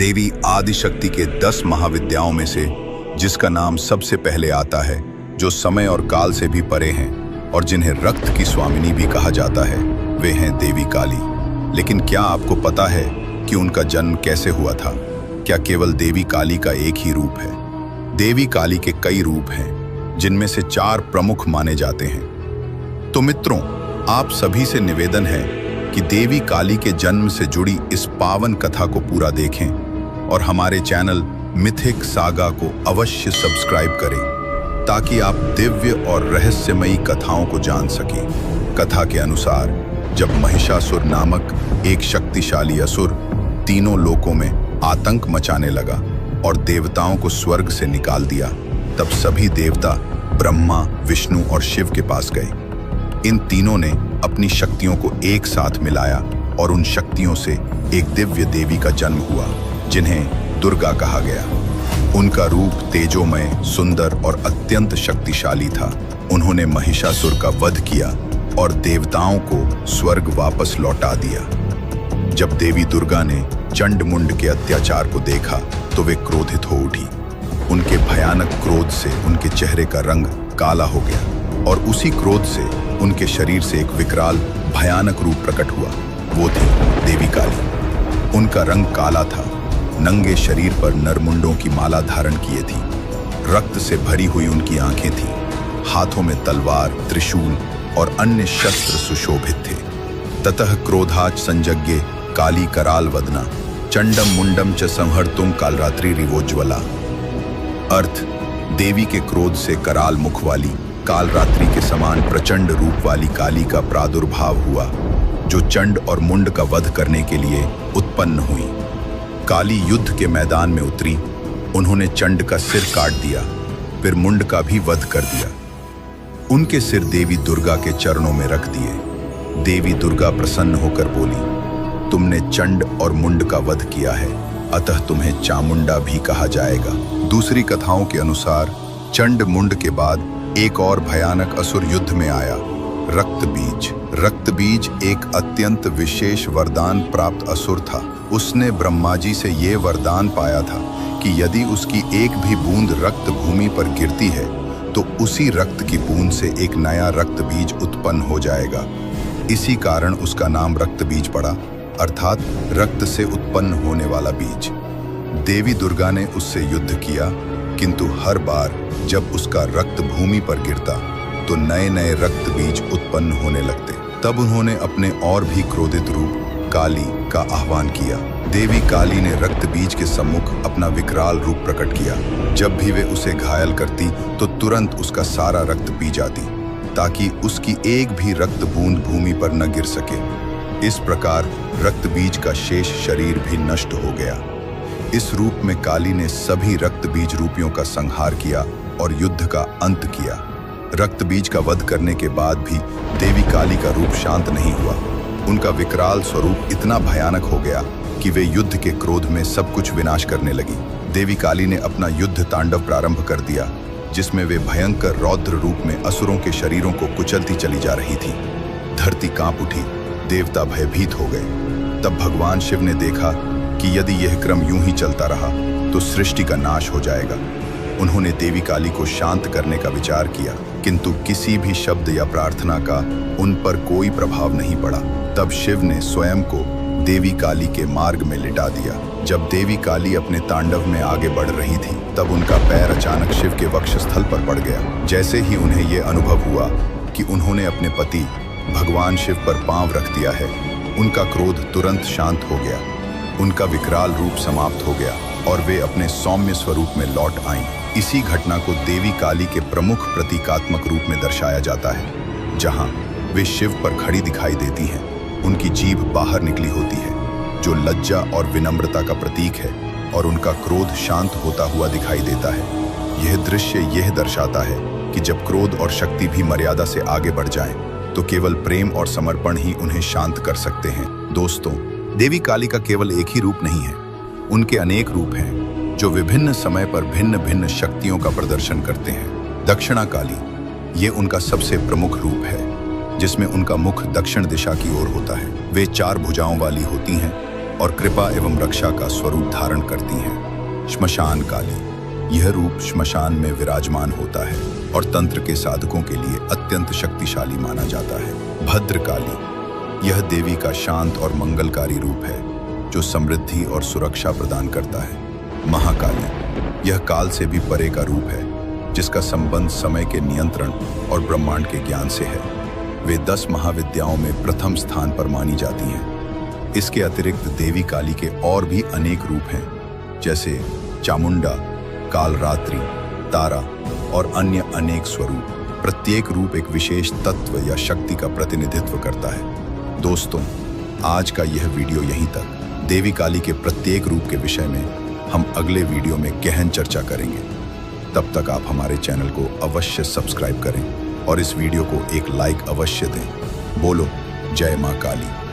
देवी आदिशक्ति के 10 महाविद्याओं में से जिसका नाम सबसे पहले आता है, जो समय और काल से भी परे हैं और जिन्हें रक्त की स्वामिनी भी कहा जाता है, वे हैं देवी काली। लेकिन क्या आपको पता है कि उनका जन्म कैसे हुआ था? क्या केवल देवी काली का एक ही रूप है? देवी काली के कई रूप हैं, जिनमें से 4 प्रमुख माने जाते हैं। तो मित्रों, आप सभी से निवेदन है कि देवी काली के जन्म से जुड़ी इस पावन कथा को पूरा देखें और हमारे चैनल मिथिक सागा को अवश्य सब्सक्राइब करें ताकि आप दिव्य और रहस्यमयी कथाओं को जान सकें। कथा के अनुसार जब महिषासुर नामक एक शक्तिशाली असुर तीनों लोकों में आतंक मचाने लगा और देवताओं को स्वर्ग से निकाल दिया, तब सभी देवता ब्रह्मा, विष्णु और शिव के पास गए। इन तीनों ने अपनी शक्तियों को एक साथ मिलाया और उन शक्तियों से एक दिव्य देवी का जन्म हुआ, जिन्हें दुर्गा कहा गया। उनका रूप तेजोमय, सुंदर और अत्यंत शक्तिशाली था। उन्होंने महिषासुर का वध किया और देवताओं को स्वर्ग वापस लौटा दिया। जब देवी दुर्गा ने चंड मुंड के अत्याचार को देखा तो वे क्रोधित हो उठी। उनके भयानक क्रोध से उनके चेहरे का रंग काला हो गया और उसी क्रोध से उनके शरीर से एक विकराल भयानक रूप प्रकट हुआ। वो थी देवी काली। उनका रंग काला था, नंगे शरीर पर नरमुंडों की माला धारण किए थी, रक्त से भरी हुई उनकी आंखें थीं, हाथों में तलवार, त्रिशूल और अन्य शस्त्र सुशोभित थे। ततः क्रोधाच संजज्ञे काली कराल वदना चंडम मुंडम च संहर्तुम कालरात्रि रिवोज्ज्वला। अर्थ, देवी के क्रोध से कराल मुख वाली, कालरात्रि के समान प्रचंड रूप वाली काली का प्रादुर्भाव हुआ, जो चंड और मुंड का वध करने के लिए उत्पन्न हुई। काली युद्ध के मैदान में उतरी। उन्होंने चंड का सिर काट दिया, फिर मुंड का भी वध कर दिया। उनके सिर देवी दुर्गा के चरणों में रख दिए। देवी दुर्गा प्रसन्न होकर बोली, तुमने चंड और मुंड का वध किया है, अतः तुम्हें चामुंडा भी कहा जाएगा। दूसरी कथाओं के अनुसार चंड मुंड के बाद एक और भयानक असुर युद्ध में आया, रक्तबीज। रक्तबीज एक अत्यंत विशेष वरदान प्राप्त असुर था। उसने ब्रह्मा जी से ये वरदान पाया था कि यदि उसकी एक भी बूंद रक्त भूमि पर गिरती है तो उसी रक्त की बूंद से एक नया रक्तबीज उत्पन्न हो जाएगा। इसी कारण उसका नाम रक्तबीज पड़ा, अर्थात रक्त से उत्पन्न होने वाला बीज। देवी दुर्गा ने उससे युद्ध किया, किंतु हर बार जब उसका रक्त भूमि पर गिरता तो नए नए रक्त बीज उत्पन्न होने लगते। तब उन्होंने अपने और भी क्रोधित रूप काली का आह्वान किया। देवी काली ने रक्त बीज के सम्मुख अपना विकराल रूप प्रकट किया। जब भी वे उसे घायल करती तो तुरंत उसका सारा रक्त पी जाती, ताकि उसकी एक भी रक्त बूंद भूमि पर न गिर सके। इस प्रकार रक्त बीज का शेष शरीर भी नष्ट हो गया। इस रूप में काली ने सभी रक्त बीज रूपियों का संहार किया और युद्ध का अंत किया। रक्त बीज का वध करने के बाद भी देवी काली का रूप शांत नहीं हुआ। उनका विकराल स्वरूप इतना भयानक हो गया कि वे युद्ध के क्रोध में सब कुछ विनाश करने लगी। देवी काली ने अपना युद्ध तांडव प्रारंभ कर दिया, जिसमें वे भयंकर रौद्र रूप में असुरों के शरीरों को कुचलती चली जा रही थी। धरती कांप उठी, देवता भयभीत हो गए। तब भगवान शिव ने देखा कि यदि यह क्रम यूं ही चलता रहा तो सृष्टि का नाश हो जाएगा। उन्होंने देवी काली को शांत करने का विचार किया, किंतु किसी भी शब्द या प्रार्थना का उन पर कोई प्रभाव नहीं पड़ा। तब शिव ने स्वयं को देवी काली के मार्ग में लिटा दिया। जब देवी काली अपने तांडव में आगे बढ़ रही थी, तब उनका पैर अचानक शिव के वक्षस्थल पर पड़ गया। जैसे ही उन्हें यह अनुभव हुआ कि उन्होंने अपने पति भगवान शिव पर पांव रख दिया है, उनका क्रोध तुरंत शांत हो गया। उनका विकराल रूप समाप्त हो गया और वे अपने सौम्य स्वरूप में लौट आईं। इसी घटना को देवी काली के प्रमुख प्रतीकात्मक रूप में दर्शाया जाता है, जहां वे शिव पर खड़ी दिखाई देती हैं। उनकी जीभ बाहर निकली होती है, जो लज्जा और विनम्रता का प्रतीक है, और उनका क्रोध शांत होता हुआ दिखाई देता है। यह दृश्य यह दर्शाता है कि जब क्रोध और शक्ति भी मर्यादा से आगे बढ़ जाएं, तो केवल प्रेम और समर्पण ही उन्हें शांत कर सकते हैं। दोस्तों, देवी काली का केवल एक ही रूप नहीं है, उनके अनेक रूप हैं जो विभिन्न समय पर भिन्न भिन्न शक्तियों का प्रदर्शन करते हैं। दक्षिणा काली, ये उनका सबसे प्रमुख रूप है, जिसमें उनका मुख दक्षिण दिशा की ओर होता है। वे 4 भुजाओं वाली होती हैं और कृपा एवं रक्षा का स्वरूप धारण करती हैं। श्मशान काली, यह रूप श्मशान में विराजमान होता है और तंत्र के साधकों के लिए अत्यंत शक्तिशाली माना जाता है। भद्रकाली, यह देवी का शांत और मंगलकारी रूप है जो समृद्धि और सुरक्षा प्रदान करता है। महाकाली, यह काल से भी परे का रूप है जिसका संबंध समय के नियंत्रण और ब्रह्मांड के ज्ञान से है। वे 10 महाविद्याओं में प्रथम स्थान पर मानी जाती हैं। इसके अतिरिक्त देवी काली के और भी अनेक रूप हैं, जैसे चामुंडा, कालरात्रि, तारा और अन्य अनेक स्वरूप। प्रत्येक रूप एक विशेष तत्व या शक्ति का प्रतिनिधित्व करता है। दोस्तों, आज का यह वीडियो यहीं तक। देवी काली के प्रत्येक रूप के विषय में हम अगले वीडियो में गहन चर्चा करेंगे। तब तक आप हमारे चैनल को अवश्य सब्सक्राइब करें और इस वीडियो को एक लाइक अवश्य दें। बोलो जय मां काली।